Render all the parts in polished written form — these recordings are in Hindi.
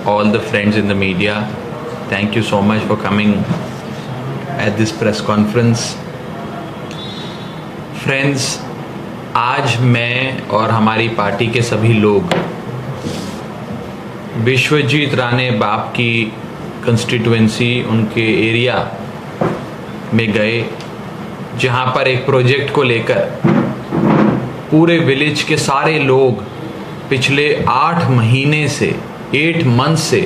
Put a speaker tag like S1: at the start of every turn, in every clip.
S1: all the friends in the media. Thank you so much for coming at this press conference. Friends, आज मैं और हमारी पार्टी के सभी लोग विश्वजीत राणे बाप की कंस्टिट्यूएंसी, उनके एरिया में गए, जहां पर एक प्रोजेक्ट को लेकर पूरे विलेज के सारे लोग पिछले 8 महीने से 8 मंथ से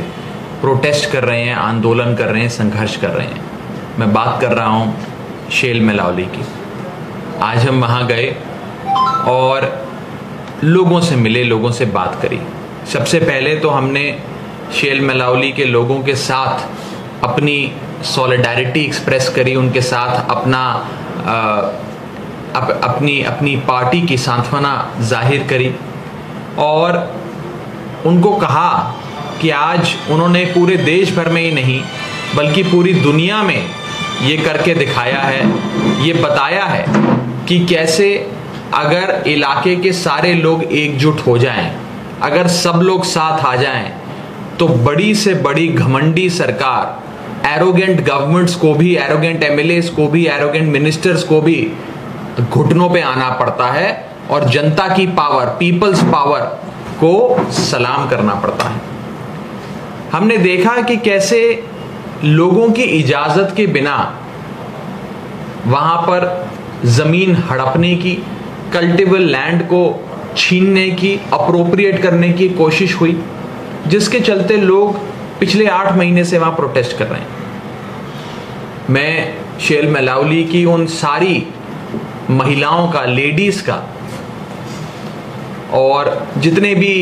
S1: प्रोटेस्ट कर रहे हैं, आंदोलन कर रहे हैं, संघर्ष कर रहे हैं। मैं बात कर रहा हूं शेल मेलावली की। आज हम वहां गए और लोगों से मिले, लोगों से बात करी। सबसे पहले तो हमने शेल मेलावली के लोगों के साथ अपनी सॉलिडारिटी एक्सप्रेस करी, उनके साथ अपनी पार्टी की सांत्वना जाहिर करी और उनको कहा कि आज उन्होंने पूरे देश भर में ही नहीं बल्कि पूरी दुनिया में ये करके दिखाया है, ये बताया है कि कैसे अगर इलाके के सारे लोग एकजुट हो जाएं, अगर सब लोग साथ आ जाएं, तो बड़ी से बड़ी घमंडी सरकार, एरोगेंट गवर्नमेंट्स को भी, एरोगेंट एमएलएस को भी, एरोगेंट मिनिस्टर्स को भी घुटनों पे आना पड़ता है और जनता की पावर, पीपल्स पावर को सलाम करना पड़ता है। हमने देखा कि कैसे लोगों की इजाजत के बिना वहां पर जमीन हड़पने की, कल्टिवेबल लैंड को छीनने की, अप्रोप्रिएट करने की कोशिश हुई, जिसके चलते लोग पिछले 8 महीने से वहां प्रोटेस्ट कर रहे हैं। मैं शेल मेलावली की उन सारी महिलाओं का, लेडीज का और जितने भी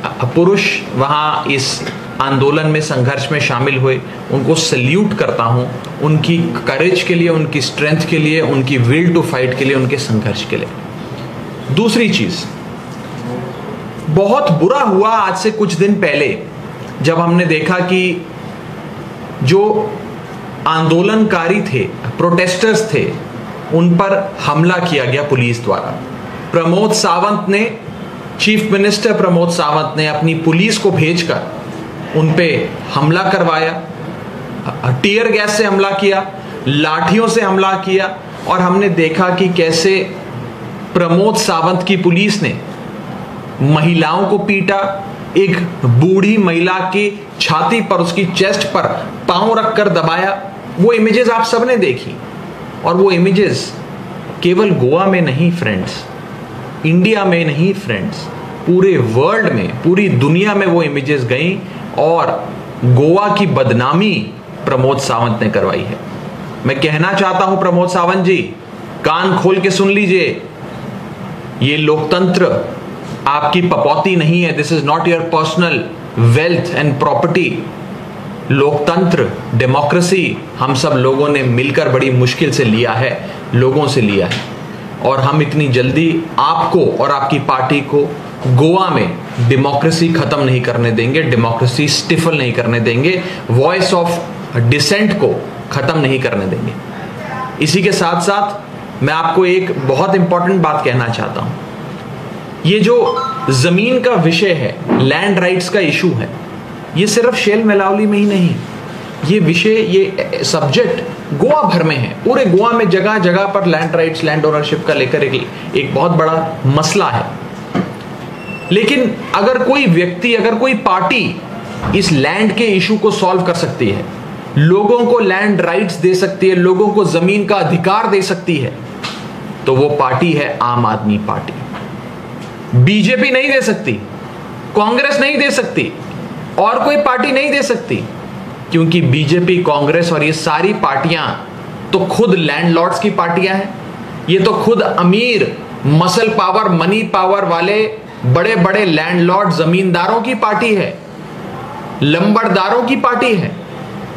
S1: पुरुष वहां इस आंदोलन में, संघर्ष में शामिल हुए, उनको सल्यूट करता हूं, उनकी करेज के लिए, उनकी स्ट्रेंथ के लिए, उनकी विल टू फाइट के लिए, उनके संघर्ष के लिए। दूसरी चीज, बहुत बुरा हुआ आज से कुछ दिन पहले जब हमने देखा कि जो आंदोलनकारी थे, प्रोटेस्टर्स थे, उन पर हमला किया गया पुलिस द्वारा। प्रमोद सावंत ने, चीफ मिनिस्टर प्रमोद सावंत ने अपनी पुलिस को भेजकर उन पे हमला करवाया, टीयर गैस से हमला किया, लाठियों से हमला किया और हमने देखा कि कैसे प्रमोद सावंत की पुलिस ने महिलाओं को पीटा। एक बूढ़ी महिला की छाती पर, उसकी चेस्ट पर पांव रखकर दबाया। वो इमेजेस आप सबने देखी और वो इमेजेस केवल गोवा में नहीं फ्रेंड्स, इंडिया में नहीं फ्रेंड्स, पूरे वर्ल्ड में, पूरी दुनिया में वो इमेजेस गई और गोवा की बदनामी प्रमोद सावंत ने करवाई है। मैं कहना चाहता हूं प्रमोद सावंत जी, कान खोल के सुन लीजिए, ये लोकतंत्र आपकी पपौती नहीं है। This is not your personal wealth and property. लोकतंत्र, डेमोक्रेसी हम सब लोगों ने मिलकर बड़ी मुश्किल से लिया है, लोगों से लिया है और हम इतनी जल्दी आपको और आपकी पार्टी को गोवा में डेमोक्रेसी खत्म नहीं करने देंगे, डेमोक्रेसी स्टिफल नहीं करने देंगे, वॉइस ऑफ डिसेंट को खत्म नहीं करने देंगे। इसी के साथ साथ मैं आपको एक बहुत इंपॉर्टेंट बात कहना चाहता हूं। ये जो जमीन का विषय है, लैंड राइट्स का इशू है, ये सिर्फ शेल मेलावली में ही नहीं, ये विषय, ये सब्जेक्ट गोवा भर में है। पूरे गोवा में जगह जगह पर लैंड राइट्स, लैंड ओनरशिप का लेकर एक बहुत बड़ा मसला है। लेकिन अगर कोई व्यक्ति, अगर कोई पार्टी इस लैंड के इशू को सॉल्व कर सकती है, लोगों को लैंड राइट्स दे सकती है, लोगों को जमीन का अधिकार दे सकती है, तो वो पार्टी है आम आदमी पार्टी। बीजेपी नहीं दे सकती, कांग्रेस नहीं दे सकती और कोई पार्टी नहीं दे सकती, क्योंकि बीजेपी, कांग्रेस और ये सारी पार्टियां तो खुद लैंडलॉर्ड्स की पार्टियां हैं। ये तो खुद अमीर, मसल पावर, मनी पावर वाले बड़े बड़े लैंडलॉर्ड, जमींदारों की पार्टी है, लंबड़दारों की पार्टी है।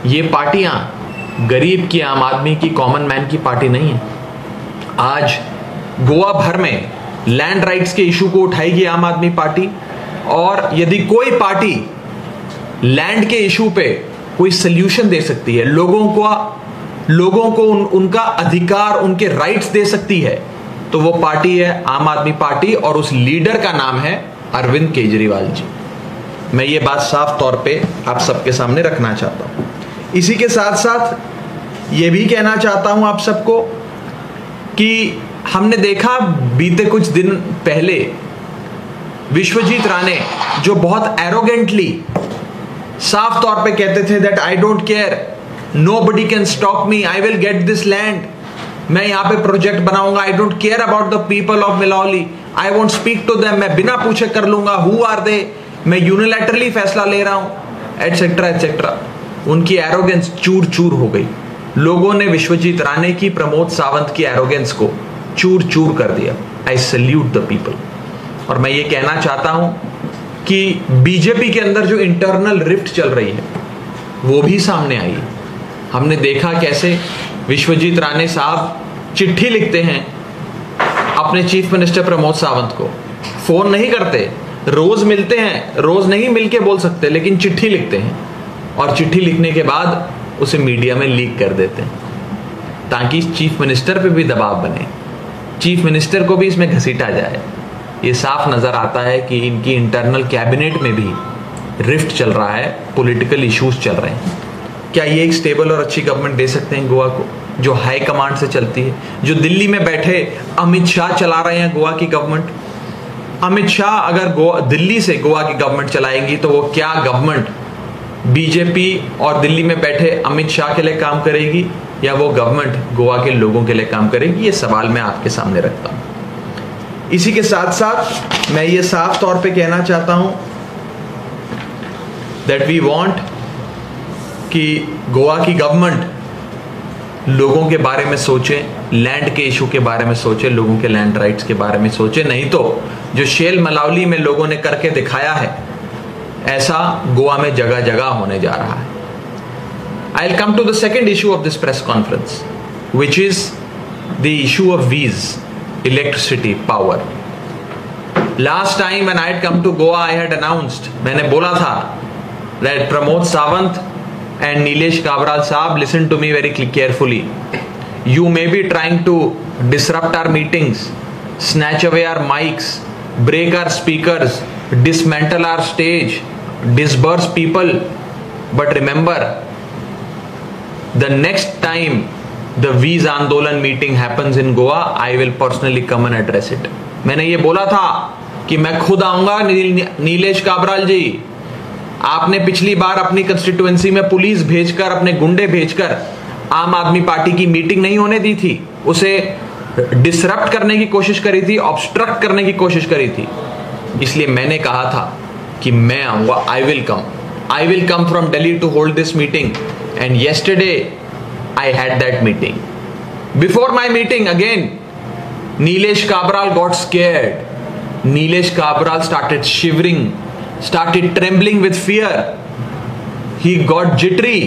S1: ये पार्टियां गरीब की, आम आदमी की, कॉमन मैन की पार्टी नहीं है। आज गोवा भर में लैंड राइट्स के इशू को उठाएगी आम आदमी पार्टी और यदि कोई पार्टी लैंड के इशू पे कोई सल्यूशन दे सकती है, लोगों को उनका अधिकार, उनके राइट्स दे सकती है, तो वो पार्टी है आम आदमी पार्टी और उस लीडर का नाम है अरविंद केजरीवाल जी। मैं ये बात साफ तौर पे आप सबके सामने रखना चाहता हूं। इसी के साथ साथ ये भी कहना चाहता हूं आप सबको कि हमने देखा बीते कुछ दिन पहले विश्वजीत राणे जो बहुत एरोगेंटली साफ तौर पे कहते थे that I don't care, nobody can stop me, I will get this land, मैं यहां पे प्रोजेक्ट बनाऊंगा, I don't care about the people of Milauli, I won't speak to them, मैं बिना पूछे कर लूंगा, हु आर दे, मैं यूनिलैटरली फैसला ले रहा हूं, एटसेट्रा एटसेट्रा। उनकी एरोगेंस चूर चूर हो गई। लोगों ने विश्वजीत राणे की, प्रमोद सावंत की एरोगेंस को चूर चूर कर दिया। I salute the people. और मैं ये कहना चाहता हूं कि बीजेपी के अंदर जो इंटरनल रिफ्ट चल रही है वो भी सामने आई। हमने देखा कैसे विश्वजीत राणे साहब चिट्ठी लिखते हैं अपने चीफ मिनिस्टर प्रमोद सावंत को, फोन नहीं करते, रोज मिलते हैं, रोज नहीं मिलके बोल सकते लेकिन चिट्ठी लिखते हैं, और चिट्ठी लिखने के बाद उसे मीडिया में लीक कर देते हैं ताकि चीफ मिनिस्टर पे भी दबाव बने, चीफ मिनिस्टर को भी इसमें घसीटा जाए। ये साफ नजर आता है कि इनकी इंटरनल कैबिनेट में भी रिफ्ट चल रहा है, पॉलिटिकल इश्यूज चल रहे हैं। क्या ये एक स्टेबल और अच्छी गवर्नमेंट दे सकते हैं गोवा को, जो हाई कमांड से चलती है, जो दिल्ली में बैठे अमित शाह चला रहे हैं गोवा की गवर्नमेंट? अमित शाह अगर दिल्ली से गोवा की गवर्नमेंट चलाएंगी तो वो क्या गवर्नमेंट बीजेपी और दिल्ली में बैठे अमित शाह के लिए काम करेगी, या वो गवर्नमेंट गोवा के लोगों के लिए काम करेगी? ये सवाल मैं आपके सामने रखता हूं। इसी के साथ साथ मैं ये साफ तौर पे कहना चाहता हूं दैट वी वांट कि गोवा की गवर्नमेंट लोगों के बारे में सोचे, लैंड के इशू के बारे में सोचे, लोगों के लैंड राइट्स के बारे में सोचे। नहीं तो जो शेल मलावली में लोगों ने करके दिखाया है, ऐसा गोवा में जगह जगह होने जा रहा है। I will come to the second issue of this press conference, which is the issue of वीज, electricity, power. Last time when I had come to Goa, I had announced, मैंने बोला था that Pramod Sawant and Nilesh Kabral Saab, listen to me very carefully. You may be trying to disrupt our meetings, snatch away our mics, break our speakers, dismantle our stage, disperse people. But remember, the next time the Vees Andolan meeting happens in Goa, I will personally come and address it. मैंने ये बोला था कि मैं खुद आऊंगा। नीलेश काबराल जी, आपने पिछली बार अपनी कंस्टिट्यूएंसी में पुलिस भेजकर, अपने गुंडे भेजकर आम आदमी पार्टी की मीटिंग नहीं होने दी थी, उसे डिसरप्ट करने की कोशिश करी थी, ऑब्स्ट्रक्ट करने की कोशिश करी थी। इसलिए मैंने कहा था कि मैं आऊंगा, I will come from Delhi to hold this meeting, and yesterday I had that meeting. Before my meeting again Nilesh Kabral got scared. Nilesh Kabral started shivering, started trembling with fear. He got jittery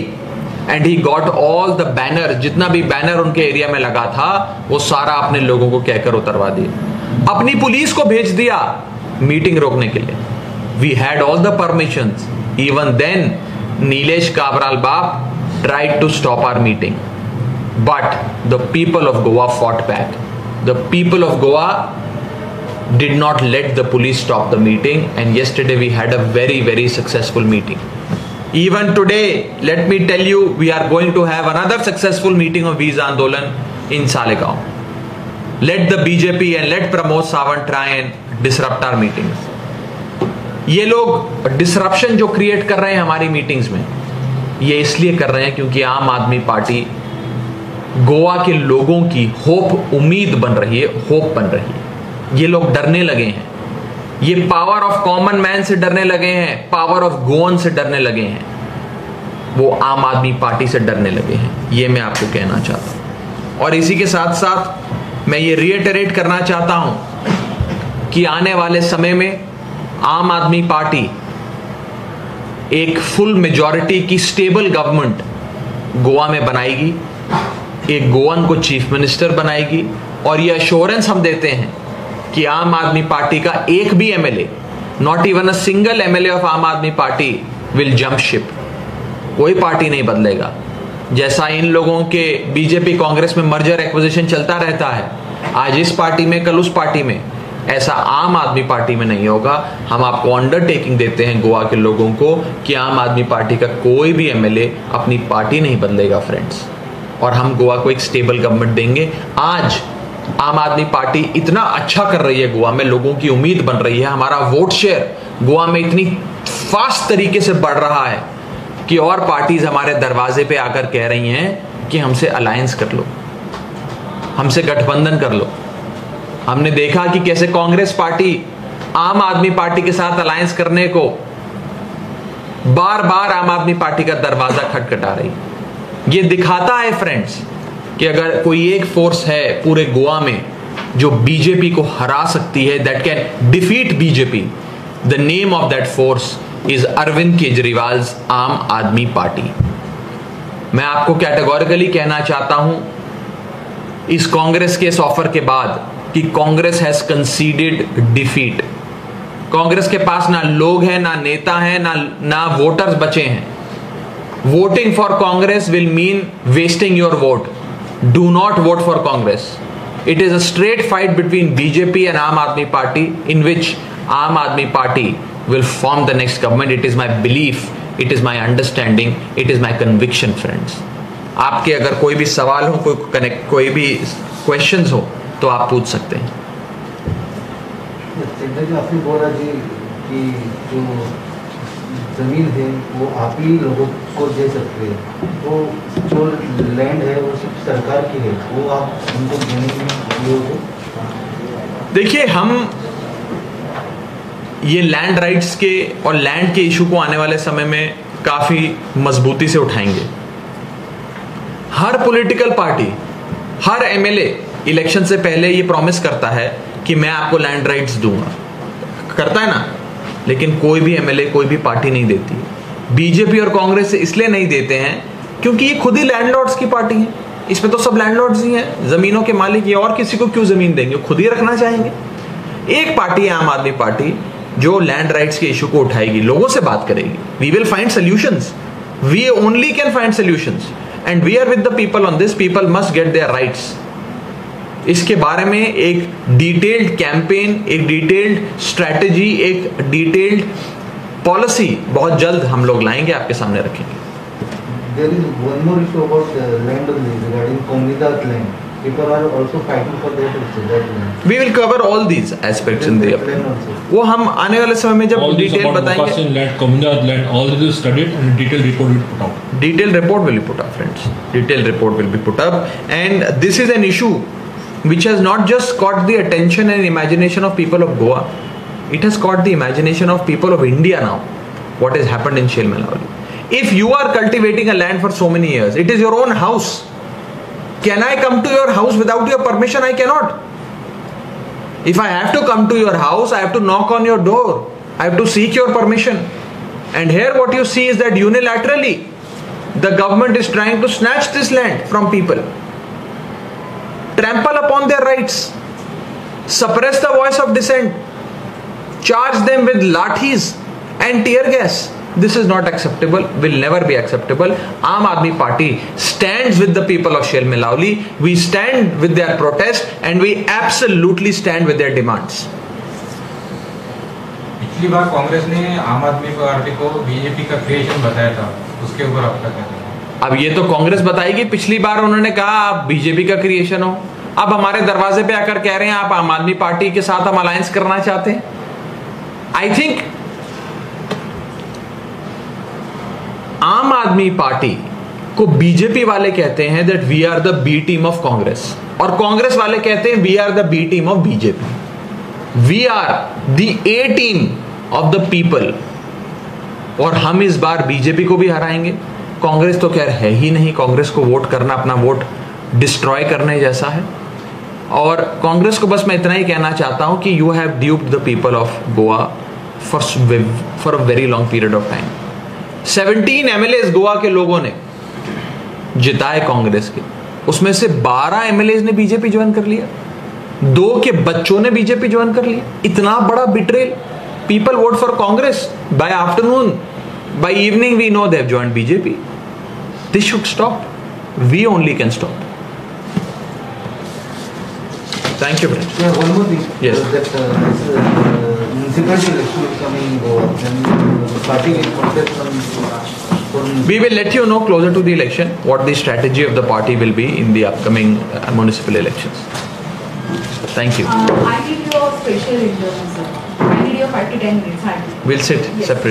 S1: and he got all the banner, जितना भी बैनर उनके एरिया में लगा था वो सारा अपने लोगों को कहकर उतरवा दिया, अपनी पुलिस को भेज दिया मीटिंग रोकने के लिए। We had all the permissions. Even then, Nilesh Kabral Baap tried to stop our meeting, but the people of Goa fought back. The people of Goa did not let the police stop the meeting, and yesterday we had a very, very successful meeting. Even today, let me tell you, we are going to have another successful meeting of Vees Andolan in Salegaon. Let the BJP and let Pramod Sawant try and disrupt our meetings. ये लोग डिसरप्शन जो क्रिएट कर रहे हैं हमारी मीटिंग्स में, ये इसलिए कर रहे हैं क्योंकि आम आदमी पार्टी गोवा के लोगों की होप, उम्मीद बन रही है, होप बन रही है। ये लोग डरने लगे हैं, ये पावर ऑफ कॉमन मैन से डरने लगे हैं, पावर ऑफ गोवन से डरने लगे हैं, वो आम आदमी पार्टी से डरने लगे हैं। ये मैं आपको कहना चाहता हूं। और इसी के साथ साथ मैं ये रिएटरेट करना चाहता हूं कि आने वाले समय में आम आदमी पार्टी एक फुल मेजॉरिटी की स्टेबल गवर्नमेंट गोवा में बनाएगी, एक गोवन को चीफ मिनिस्टर बनाएगी, और ये अश्योरेंस हम देते हैं कि आम आदमी पार्टी का एक भी MLA, not even a single MLA of आम Aadmi party will jump ship. कोई पार्टी नहीं बदलेगा। जैसा इन लोगों के बीजेपी कांग्रेस में मर्जर एक्विजिशन चलता रहता है, आज इस पार्टी में कल उस पार्टी में, ऐसा आम आदमी पार्टी में नहीं होगा। हम आपको अंडरटेकिंग देते हैं गोवा के लोगों को कि आम आदमी पार्टी का कोई भी एमएलए अपनी पार्टी नहीं बदलेगा फ्रेंड्स, और हम गोवा को एक स्टेबल गवर्नमेंट देंगे। आज आम आदमी पार्टी इतना अच्छा कर रही है, गोवा में लोगों की उम्मीद बन रही है, हमारा वोट शेयर गोवा में इतनी फास्ट तरीके से बढ़ रहा है कि और पार्टीज हमारे दरवाजे पे आकर कह रही हैं कि हमसे अलायंस कर लो, हमसे गठबंधन कर लो। हमने देखा कि कैसे कांग्रेस पार्टी आम आदमी पार्टी के साथ अलायंस करने को बार बार आम आदमी पार्टी का दरवाजा खटखटा रही। ये दिखाता है फ्रेंड्स कि अगर कोई एक फोर्स है पूरे गोवा में जो बीजेपी को हरा सकती है, that can defeat BJP, the name of that force is Arvind Kejriwal Aam Aadmi party. मैं आपको कैटेगोरिकली कहना चाहता हूं इस कांग्रेस के इस ऑफर के बाद कि Congress has conceded defeat. Congress के पास ना लोग हैं, ना नेता हैं, ना वोटर्स बचे हैं। Voting for Congress will mean wasting your vote. Do not vote for Congress. It is a straight fight between BJP and आम आदमी पार्टी इन विच आम Aadmi party will form the next government. It is my belief, it is my understanding, it is my conviction friends. आपके अगर कोई भी सवाल हो, कोई भी क्वेश्चंस हो तो आप पूछ सकते हैं।
S2: आपने बोला जी कि जो जमीन है वो आप ही लोगों को दे सकते हैं, वो जो लैंड है वो सिर्फ सरकार की है, वो आप उनको देने में योग हो।
S1: देखिए, हम ये लैंड राइट्स के और लैंड के इशू को आने वाले समय में काफी मजबूती से उठाएंगे। हर पॉलिटिकल पार्टी, हर एमएलए इलेक्शन से पहले ये प्रॉमिस करता है कि मैं आपको लैंड राइट्स दूंगा, करता है ना, लेकिन कोई भी एमएलए, कोई भी पार्टी नहीं देती। बीजेपी और कांग्रेस इसलिए नहीं देते हैं क्योंकि ये खुद ही लैंडलॉर्ड्स की पार्टी है। इसमें तो सब लैंडलॉर्ड्स ही हैं, जमीनों के मालिक, ये और किसी को क्यों जमीन देंगे, खुद ही रखना चाहेंगे। एक पार्टी है आम आदमी पार्टी जो लैंड राइट्स के इशू को उठाएगी, लोगों से बात करेगी। We will find solutions, we only can find solutions and we are with the people on this. People must get their rights. इसके बारे में एक डिटेल्ड कैंपेन, एक डिटेल्ड स्ट्रैटेजी, एक डिटेल्ड पॉलिसी बहुत जल्द हम लोग लाएंगे, आपके सामने रखेंगे।
S2: There is one more issue about land regarding Komidat land. People are also fighting for that land.
S1: We will cover all these aspects in the वो हम आने वाले समय में जब डिटेल बताएंगे।
S3: Land, Komidat land, all this is studied and detailed report will be put out.
S1: Detailed report will be put up, friends. Detailed report will be put up, and this is an issue which has not just caught the attention and imagination of people of Goa. It has caught the imagination of people of India now. What has happened in Shelmalauli? If you are cultivating a land for so many years, it is your own house. Can I come to your house without your permission? I cannot. If I have to come to your house, I have to knock on your door. I have to seek your permission. And here what you see is that unilaterally, the government is trying to snatch this land from people, trample upon their rights, suppress the voice of dissent, charge them with lathis and tear gas. This is not acceptable, will never be acceptable. Aam Aadmi Party stands with the people of Shelmalauli. We stand with their protest and we absolutely stand with their demands.
S4: पिछली बार कांग्रेस ने आम आदमी पार्टी को बीजेपी का क्रिएशन बताया था, उसके ऊपर आपका क्या कहना है?
S1: अब ये तो कांग्रेस बताएगी। पिछली बार उन्होंने कहा आप बीजेपी का क्रिएशन हो, अब हमारे दरवाजे पे आकर कह रहे हैं आप आम आदमी पार्टी के साथ हम अलायंस करना चाहते हैं। आई थिंक आम आदमी पार्टी को बीजेपी वाले कहते हैं that we are the B team of Congress, और कांग्रेस वाले कहते हैं we are the B team of BJP. We are the A team of the people, और हम इस बार बीजेपी को भी हराएंगे। कांग्रेस तो खैर है ही नहीं, कांग्रेस को वोट करना अपना वोट डिस्ट्रॉय करने जैसा है। और कांग्रेस को बस मैं इतना ही कहना चाहता हूं कि you have ड्यूप्ड the people of Goa for a very long period of time. 17 MLA Goa के लोगों ने जिताए कांग्रेस के, उसमें से 12 एमएलए ने बीजेपी ज्वाइन कर लिया, 2 के बच्चों ने बीजेपी ज्वाइन कर लिया। इतना बड़ा betrayal. People vote for Congress, by afternoon, by evening we know they have joined BJP. This should stop, we only can stop. Thank you, Braj.
S2: Yeah, one more thing.
S1: Yes.
S2: That municipality election is coming in Goa. Then party will contest from.
S1: We will let you know closer to the election what the strategy of the party will be in the upcoming municipal elections. Thank you.
S5: I need your special interview, sir. I need your 5 to 10 minutes.
S1: We'll sit separate.